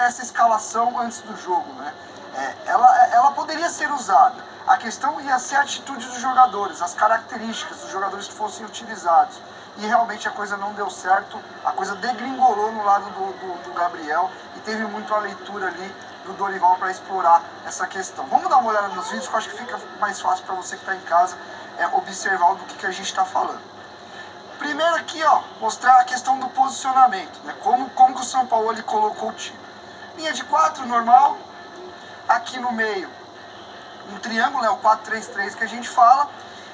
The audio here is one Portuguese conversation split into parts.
essa escalação antes do jogo, né? Ela poderia ser usada. A questão ia ser a atitude dos jogadores, as características dos jogadores que fossem utilizados. E realmente a coisa não deu certo, a coisa degringolou no lado do Gabriel e teve muito a leitura ali do Dorival para explorar essa questão. Vamos dar uma olhada nos vídeos que eu acho que fica mais fácil para você que está em casa observar do que a gente está falando. Primeiro aqui, ó, mostrar a questão do posicionamento, né? Como que o São Paulo ele colocou o time. Linha de 4 normal, aqui no meio um triângulo, né, o 4-3-3 que a gente fala,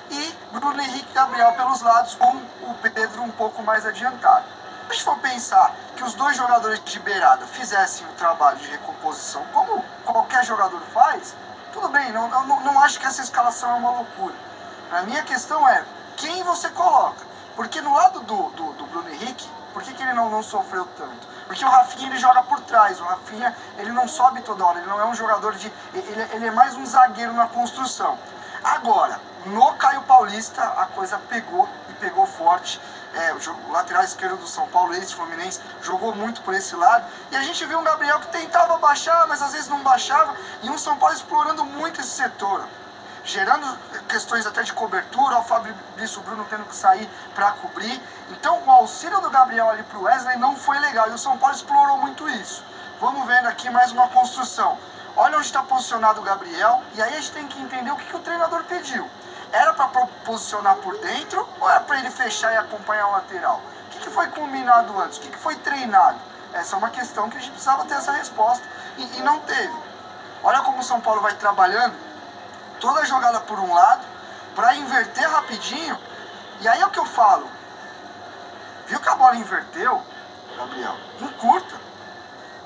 e Bruno Henrique e Gabriel pelos lados, com o Pedro um pouco mais adiantado. Se a gente for pensar que os dois jogadores de beirada fizessem o trabalho de recomposição, como qualquer jogador faz, tudo bem, não acho que essa escalação é uma loucura. A minha questão é, quem você coloca? Porque no lado do Bruno Henrique, por que ele não sofreu tanto? Porque o Rafinha ele joga por trás, o Rafinha ele não sobe toda hora, ele não é um jogador de... Ele é mais um zagueiro na construção. Agora, no Caio Paulista a coisa pegou e pegou forte. O lateral esquerdo do São Paulo, ex-Fluminense, jogou muito por esse lado. E a gente viu um Gabriel que tentava baixar, mas às vezes não baixava. E um São Paulo explorando muito esse setor, gerando questões até de cobertura, o Fabrício Bruno tendo que sair para cobrir. Então o auxílio do Gabriel ali para o Wesley não foi legal, e o São Paulo explorou muito isso. Vamos vendo aqui mais uma construção. Olha onde está posicionado o Gabriel, e aí a gente tem que entender o que o treinador pediu. Era para posicionar por dentro, ou era para ele fechar e acompanhar o lateral? O que foi combinado antes? O que foi treinado? Essa é uma questão que a gente precisava ter essa resposta, e não teve. Olha como o São Paulo vai trabalhando toda a jogada por um lado, para inverter rapidinho, e aí é o que eu falo. Viu que a bola inverteu, Gabriel? Encurta.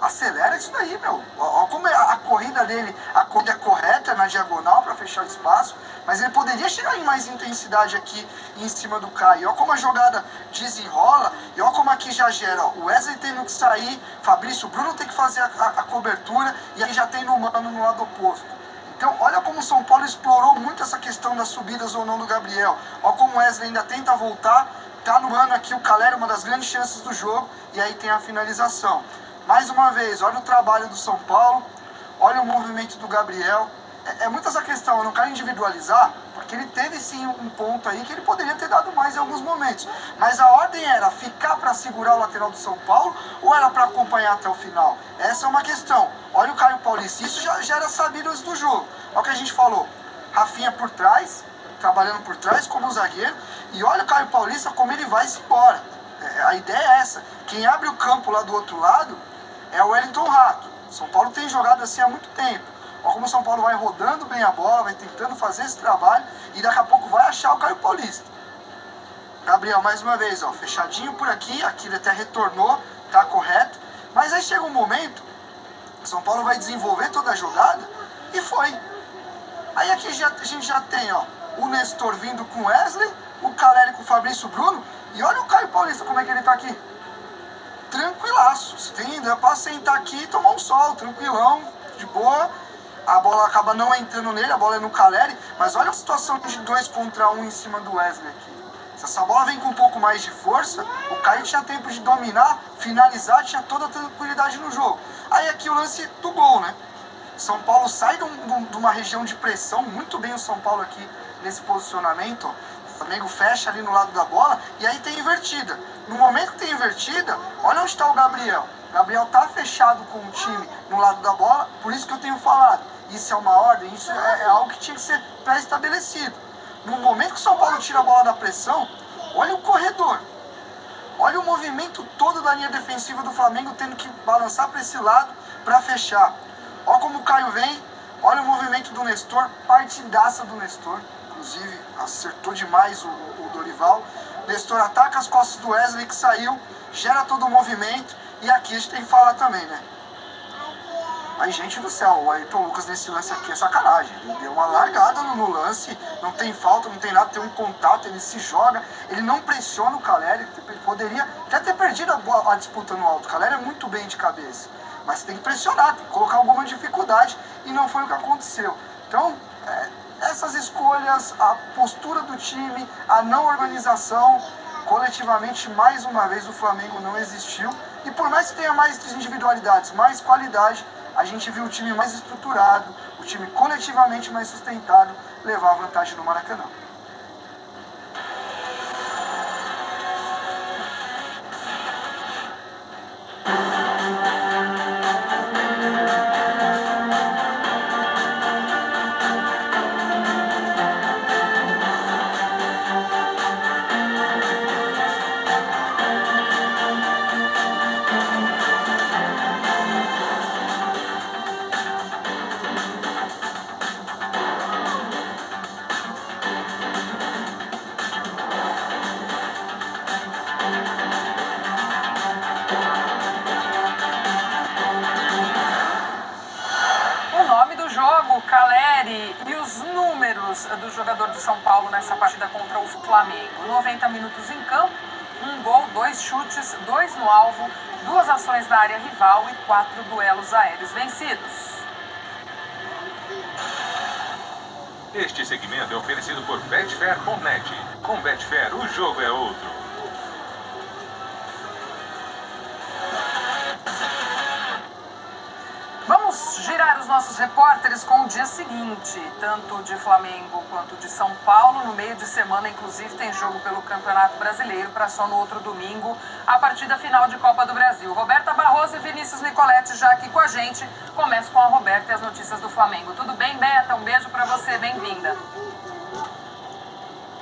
Acelera isso daí, meu. Olha como a corrida dele, a corrida correta na diagonal para fechar o espaço, mas ele poderia chegar em mais intensidade aqui em cima do Caio. Olha como a jogada desenrola, e olha como aqui já gera. Ó, o Wesley tendo que sair, Fabrício Bruno tem que fazer a cobertura, e aí já tem no mano no lado oposto. Então, olha como o São Paulo explorou muito essa questão das subidas ou não do Gabriel. Olha como o Wesley ainda tenta voltar, tá no mano aqui o Caleri, uma das grandes chances do jogo, e aí tem a finalização. Mais uma vez, olha o trabalho do São Paulo, olha o movimento do Gabriel. É muito essa questão, eu não quero individualizar, porque ele teve sim um ponto aí que ele poderia ter dado mais em alguns momentos. Mas a ordem era ficar para segurar o lateral do São Paulo ou era para acompanhar até o final? Essa é uma questão. Olha o Caio Paulista, isso já era sabido antes do jogo. Olha o que a gente falou, Rafinha por trás, trabalhando por trás como zagueiro, e olha o Caio Paulista como ele vai se embora. A ideia é essa, quem abre o campo lá do outro lado é o Wellington Rato. São Paulo tem jogado assim há muito tempo. Olha como o São Paulo vai rodando bem a bola, vai tentando fazer esse trabalho e daqui a pouco vai achar o Caio Paulista. Gabriel, mais uma vez, ó, fechadinho por aqui ele até retornou, tá correto. Mas aí chega um momento, São Paulo vai desenvolver toda a jogada e foi. Aí aqui a gente já tem, ó, o Nestor vindo com o Wesley, o Caleri com o Fabrício Bruno, e olha o Caio Paulista como é que ele tá aqui. Tranquilaço, você tem ainda para sentar aqui e tomar um sol, tranquilão, de boa. A bola acaba não entrando nele, a bola é no Caleri, mas olha a situação de 2 contra 1 em cima do Wesley aqui. Se essa bola vem com um pouco mais de força, o Caio tinha tempo de dominar, finalizar, tinha toda a tranquilidade no jogo. Aí aqui o lance do gol, né? São Paulo sai de uma região de pressão, muito bem o São Paulo aqui nesse posicionamento, ó. O Flamengo fecha ali no lado da bola e aí tem invertida. No momento que tem invertida, olha onde está o Gabriel. O Gabriel tá fechado com o time no lado da bola, por isso que eu tenho falado. Isso é uma ordem, isso é algo que tinha que ser pré-estabelecido. No momento que o São Paulo tira a bola da pressão, olha o corredor. Olha o movimento todo da linha defensiva do Flamengo tendo que balançar para esse lado para fechar. Olha como o Caio vem, olha o movimento do Nestor, partidaça do Nestor. Inclusive, acertou demais o Dorival. Nestor ataca as costas do Wesley que saiu, gera todo o movimento. E aqui a gente tem que falar também, né? Aí, gente do céu, o Ayrton Lucas nesse lance aqui é sacanagem. Ele deu uma largada no lance, não tem falta, não tem nada, tem um contato, ele se joga, ele não pressiona o Caleri, ele poderia até ter perdido a disputa no alto. O Caleri é muito bem de cabeça, mas tem que pressionar, tem que colocar alguma dificuldade, e não foi o que aconteceu. Então, essas escolhas, a postura do time, a não organização, coletivamente, mais uma vez, o Flamengo não existiu. E por mais que tenha mais individualidades, mais qualidade, a gente viu o time mais estruturado, o time coletivamente mais sustentado levar a vantagem no Maracanã. Caleri, e os números do jogador do São Paulo nessa partida contra o Flamengo. 90 minutos em campo, 1 gol, 2 chutes, 2 no alvo, 2 ações na área rival e 4 duelos aéreos vencidos. Este segmento é oferecido por Betfair.net. Com Betfair, o jogo é outro. Vamos girar os nossos repórteres com o dia seguinte, tanto de Flamengo quanto de São Paulo. No meio de semana, inclusive, tem jogo pelo Campeonato Brasileiro, para só no outro domingo, a partida final de Copa do Brasil. Roberta Barroso e Vinícius Nicoletti já aqui com a gente. Começo com a Roberta e as notícias do Flamengo. Tudo bem, Beta? Um beijo para você, bem-vinda.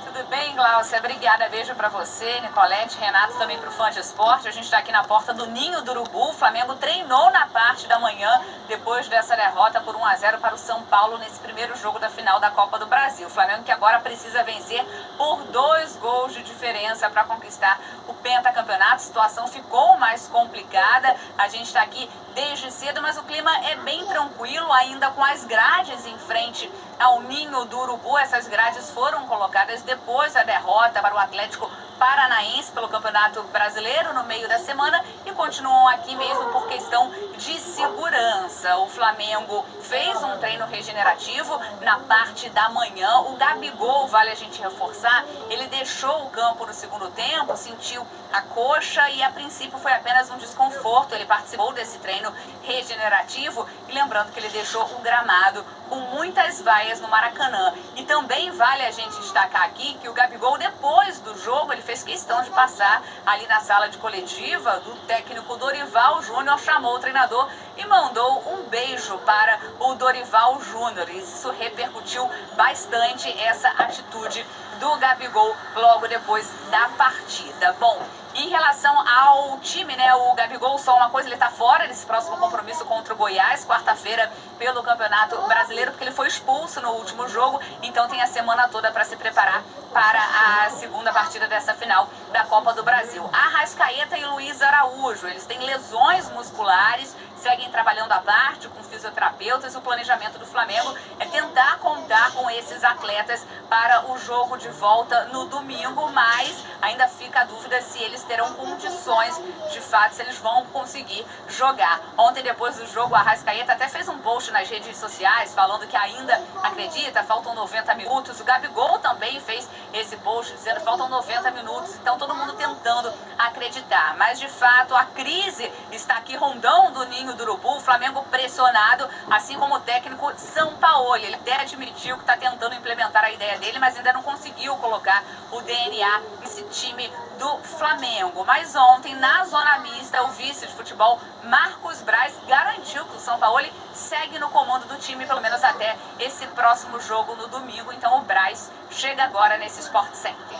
Tudo bem, Glaucia? Obrigada. Beijo pra você, Nicolete, Renato, também pro Fã de Esporte. A gente tá aqui na porta do Ninho do Urubu. O Flamengo treinou na parte da manhã, depois dessa derrota por 1-0 para o São Paulo nesse primeiro jogo da final da Copa do Brasil. O Flamengo que agora precisa vencer por 2 gols de diferença para conquistar o pentacampeonato. A situação ficou mais complicada. A gente tá aqui desde cedo, mas o clima é bem tranquilo, ainda com as grades em frente ao Ninho do Urubu. Essas grades foram colocadas depois da derrota para o Atlético Paranaense pelo Campeonato Brasileiro no meio da semana e continuam aqui mesmo por questão de segurança. O Flamengo fez um treino regenerativo na parte da manhã. O Gabigol, vale a gente reforçar, ele deixou o campo no segundo tempo, sentiu a coxa e a princípio foi apenas um desconforto. Ele participou desse treino regenerativo e lembrando que ele deixou o gramado com muitas vaias no Maracanã. E também vale a gente destacar aqui que o Gabigol, depois do jogo, ele fez questão de passar ali na sala de coletiva do técnico Dorival Júnior, chamou o treinador e mandou um beijo para o Dorival Júnior. E isso repercutiu bastante, essa atitude do Gabigol logo depois da partida. Bom, em relação ao time, né, o Gabigol, só uma coisa, ele tá fora desse próximo compromisso contra o Goiás, quarta-feira, pelo Campeonato Brasileiro, porque ele foi expulso no último jogo, então tem a semana toda para se preparar para a segunda partida dessa final da Copa do Brasil. Arrascaeta e Luiz Araújo, eles têm lesões musculares, seguem trabalhando à parte com fisioterapeutas. O planejamento do Flamengo é tentar contar com esses atletas para o jogo de volta no domingo, mas ainda fica a dúvida se eles terão condições, de fato, se eles vão conseguir jogar. Ontem, depois do jogo, a Arrascaeta até fez um post nas redes sociais falando que ainda acredita, faltam 90 minutos. O Gabigol também fez esse post dizendo que faltam 90 minutos, então todo mundo tentando acreditar. Mas, de fato, a crise está aqui rondando o Ninho do Urubu. O Flamengo pressionado, assim como o técnico Sampaoli. Ele até admitiu que está tentando implementar a ideia dele, mas ainda não conseguiu colocar o DNA nesse time do Flamengo. Mas ontem, na zona mista, o vice de futebol Marcos Braz garantiu que o Sampaoli segue no comando do time, pelo menos até esse próximo jogo no domingo. Então o Braz chega agora nesse Sport Center.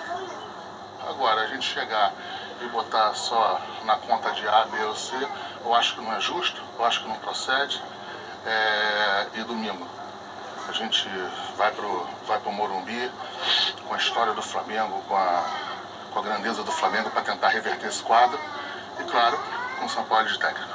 Agora, a gente chegar e botar só na conta de A, B ou C, eu acho que não é justo, eu acho que não procede. E domingo a gente vai pro Morumbi com a história do Flamengo, com a grandeza do Flamengo para tentar reverter esse quadro e, claro, com o São Paulo de técnico.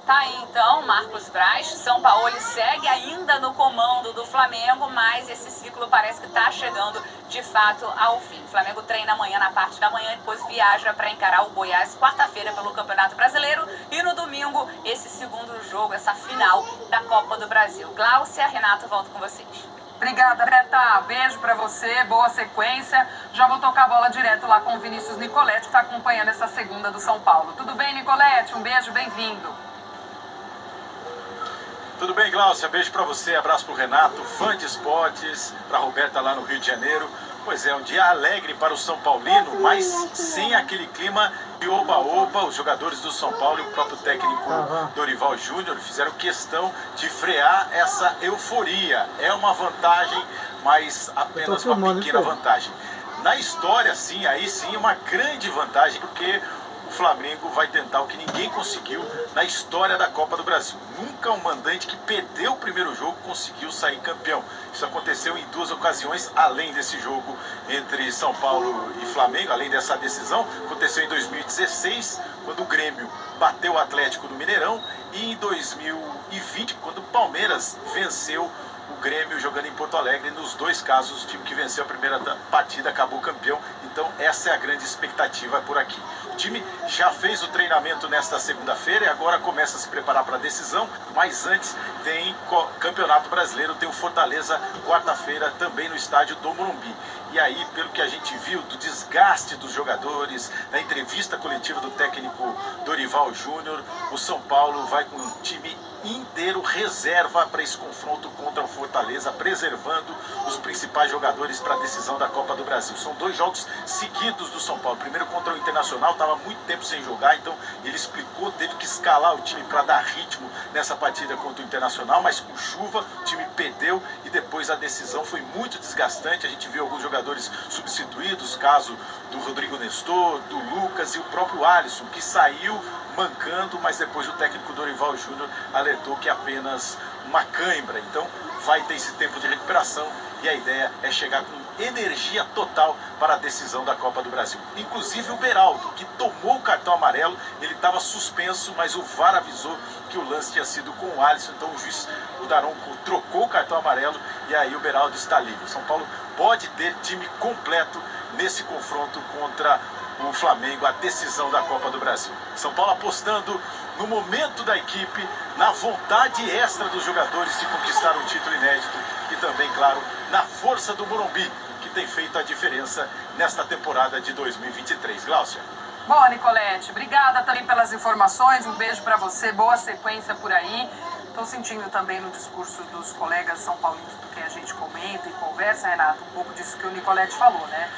Tá aí então, Marcos Braz. Sampaoli segue ainda no comando do Flamengo, mas esse ciclo parece que está chegando de fato ao fim. O Flamengo treina amanhã na parte da manhã e depois viaja para encarar o Goiás quarta-feira pelo Campeonato Brasileiro e no domingo esse segundo jogo, essa final da Copa do Brasil. Glaucia, Renato, volto com vocês. Obrigada, Beta. Beijo pra você, boa sequência. Já vou tocar a bola direto lá com o Vinícius Nicoletti, que está acompanhando essa segunda do São Paulo. Tudo bem, Nicoletti? Um beijo, bem-vindo. Tudo bem, Glaucia? Beijo pra você, abraço pro Renato, fã de esportes, pra Roberta lá no Rio de Janeiro. Pois é, um dia alegre para o São Paulino, mas sem aquele clima de oba-oba. Os jogadores do São Paulo e o próprio técnico Dorival Júnior fizeram questão de frear essa euforia. É uma vantagem, mas apenas uma pequena vantagem. Na história, sim, aí sim, uma grande vantagem, porque o Flamengo vai tentar o que ninguém conseguiu na história da Copa do Brasil. Nunca um mandante que perdeu o primeiro jogo conseguiu sair campeão. Isso aconteceu em 2 ocasiões, além desse jogo entre São Paulo e Flamengo, além dessa decisão. Aconteceu em 2016, quando o Grêmio bateu o Atlético do Mineirão, e em 2020, quando o Palmeiras venceu o Grêmio jogando em Porto Alegre. Nos 2 casos, o time que venceu a primeira partida acabou campeão. Então essa é a grande expectativa por aqui. O time já fez o treinamento nesta segunda-feira e agora começa a se preparar para a decisão, mas antes tem Campeonato Brasileiro, tem o Fortaleza quarta-feira também no estádio do Morumbi. E aí, pelo que a gente viu do desgaste dos jogadores, na entrevista coletiva do técnico Dorival Júnior, o São Paulo vai com um time inteiro reserva para esse confronto contra o Fortaleza, preservando os principais jogadores para a decisão da Copa do Brasil. São 2 jogos seguidos do São Paulo. Primeiro contra o Internacional, estava muito tempo sem jogar, então ele explicou, teve que escalar o time para dar ritmo nessa partida contra o Internacional, mas com chuva o time perdeu e depois a decisão foi muito desgastante. A gente viu alguns jogadores substituídos, caso do Rodrigo Nestor, do Lucas e o próprio Alisson, que saiu mancando, mas depois o técnico Dorival Júnior alertou que é apenas uma cãibra. Então vai ter esse tempo de recuperação e a ideia é chegar com energia total para a decisão da Copa do Brasil. Inclusive o Beraldo, que tomou o cartão amarelo, ele estava suspenso, mas o VAR avisou que o lance tinha sido com o Alisson, então o juiz, o Daronco, trocou o cartão amarelo e aí o Beraldo está livre. São Paulo pode ter time completo nesse confronto contra o Flamengo, a decisão da Copa do Brasil. São Paulo apostando no momento da equipe, na vontade extra dos jogadores de conquistar um título inédito e também, claro, na força do Morumbi, que tem feito a diferença nesta temporada de 2023. Glaucia. Boa, Nicoletti. Obrigada também pelas informações. Um beijo para você. Boa sequência por aí. Estou sentindo também no discurso dos colegas são paulinos, porque a gente comenta e conversa, Renato, um pouco disso que o Nicoletti falou, né?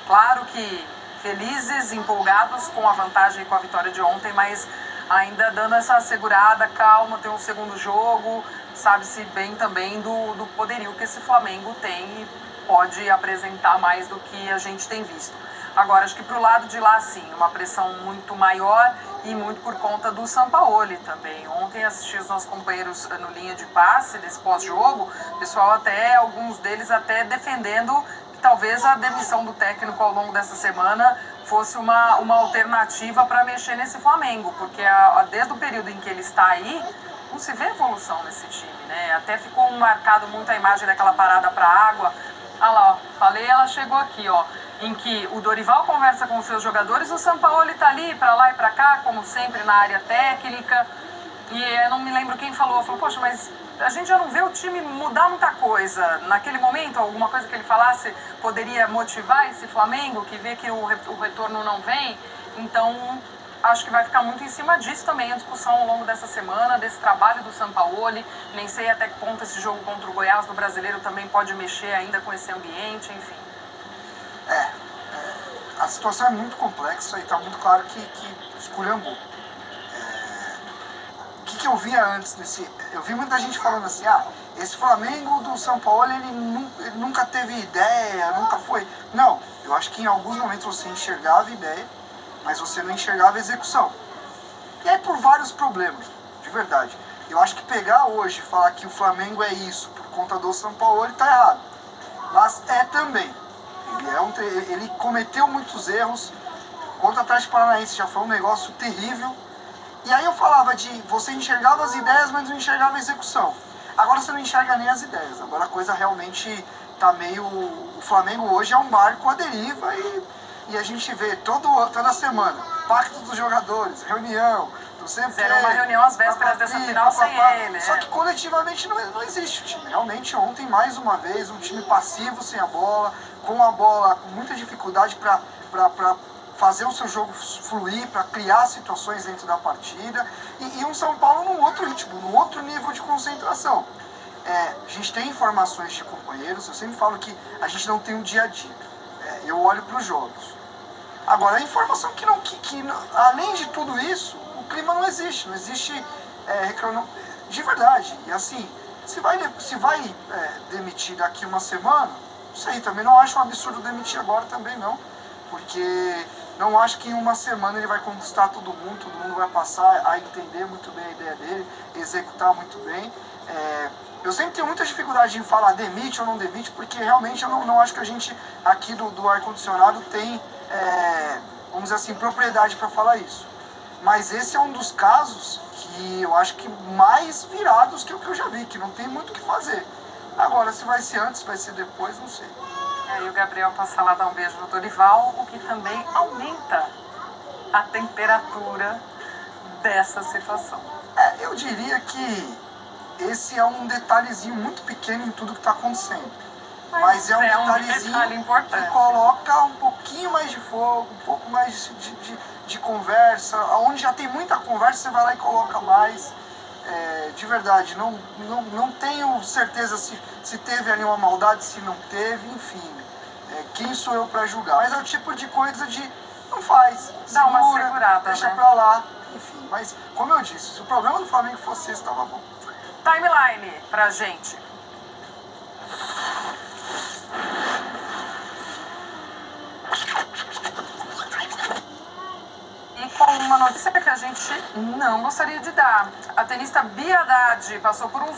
Claro que felizes, empolgados com a vantagem e com a vitória de ontem, mas ainda dando essa segurada, calma, tem um segundo jogo, sabe-se bem também do poderio que esse Flamengo tem e pode apresentar mais do que a gente tem visto. Agora, acho que pro lado de lá, sim, uma pressão muito maior e muito por conta do Sampaoli também. Ontem assisti os nossos companheiros no linha de passe desse pós-jogo, pessoal até, alguns deles até defendendo que talvez a demissão do técnico ao longo dessa semana fosse uma alternativa para mexer nesse Flamengo, porque desde o período em que ele está aí, não se vê evolução nesse time, né? Até ficou marcado muito a imagem daquela parada para água. Ah lá, ó, falei, ela chegou aqui, ó, em que o Dorival conversa com os seus jogadores, o Sampaoli tá ali, para lá e para cá, como sempre, na área técnica, e eu não me lembro quem falou, poxa, mas a gente já não vê o time mudar muita coisa. Naquele momento, alguma coisa que ele falasse poderia motivar esse Flamengo, que vê que o retorno não vem, então acho que vai ficar muito em cima disso também a discussão ao longo dessa semana, desse trabalho do Sampaoli. Nem sei até que ponto esse jogo contra o Goiás do Brasileiro também pode mexer ainda com esse ambiente, enfim. A situação é muito complexa e está muito claro que esculhambou. O que eu via antes desse... Eu vi muita gente falando assim, esse Flamengo do São Paulo, ele nunca teve ideia, nunca foi... Não, eu acho que em alguns momentos você enxergava a ideia, mas você não enxergava a execução. E aí por vários problemas, de verdade. Eu acho que pegar hoje e falar que o Flamengo é isso por conta do São Paulo, ele tá errado. Mas é também. Ele cometeu muitos erros. Contra o Atlético Paranaense já foi um negócio terrível. E aí eu falava você enxergava as ideias, mas não enxergava a execução. Agora você não enxerga nem as ideias. Agora a coisa realmente tá meio... O Flamengo hoje é um barco à deriva e a gente vê toda semana pacto dos jogadores, reunião, Fizeram uma reunião às vésperas dessa final sem ele. Só que coletivamente não existe o time. Realmente, ontem, mais uma vez, um time passivo sem a bola, com muita dificuldade para fazer o seu jogo fluir, para criar situações dentro da partida. E um São Paulo num outro ritmo, num outro nível de concentração. A gente tem informações de companheiros, eu sempre falo que a gente não tem um dia a dia. Eu olho para os jogos. Agora, a informação que além de tudo isso, o clima não existe de verdade. E assim, se vai demitir daqui uma semana, não sei, também não acho um absurdo demitir agora também não, porque não acho que em uma semana ele vai conquistar todo mundo vai passar a entender muito bem a ideia dele, executar muito bem. Eu sempre tenho muita dificuldade em falar demite ou não demite, porque realmente eu não acho que a gente aqui do ar-condicionado tem, vamos dizer assim, propriedade para falar isso. Mas esse é um dos casos que eu acho que mais virados que eu já vi, que não tem muito o que fazer. Agora, se vai ser antes, se vai ser depois, não sei. E o Gabriel passa lá, dá um beijo no Dorival, o que também aumenta a temperatura dessa situação. Eu diria que esse é um detalhezinho muito pequeno em tudo que está acontecendo. Mas é um detalhezinho importante. Que coloca um pouquinho mais de fogo, um pouco mais de conversa. Onde já tem muita conversa, você vai lá e coloca mais. De verdade, não tenho certeza se teve ali uma maldade, se não teve, enfim. Quem sou eu para julgar? Mas é o tipo de coisa de não faz, dá uma segurada, deixa né? pra lá, enfim. Mas, como eu disse, se o problema do Flamengo fosse esse, estava bom. Timeline pra gente. E com uma notícia que a gente não gostaria de dar. A tenista Bia Haddad passou por um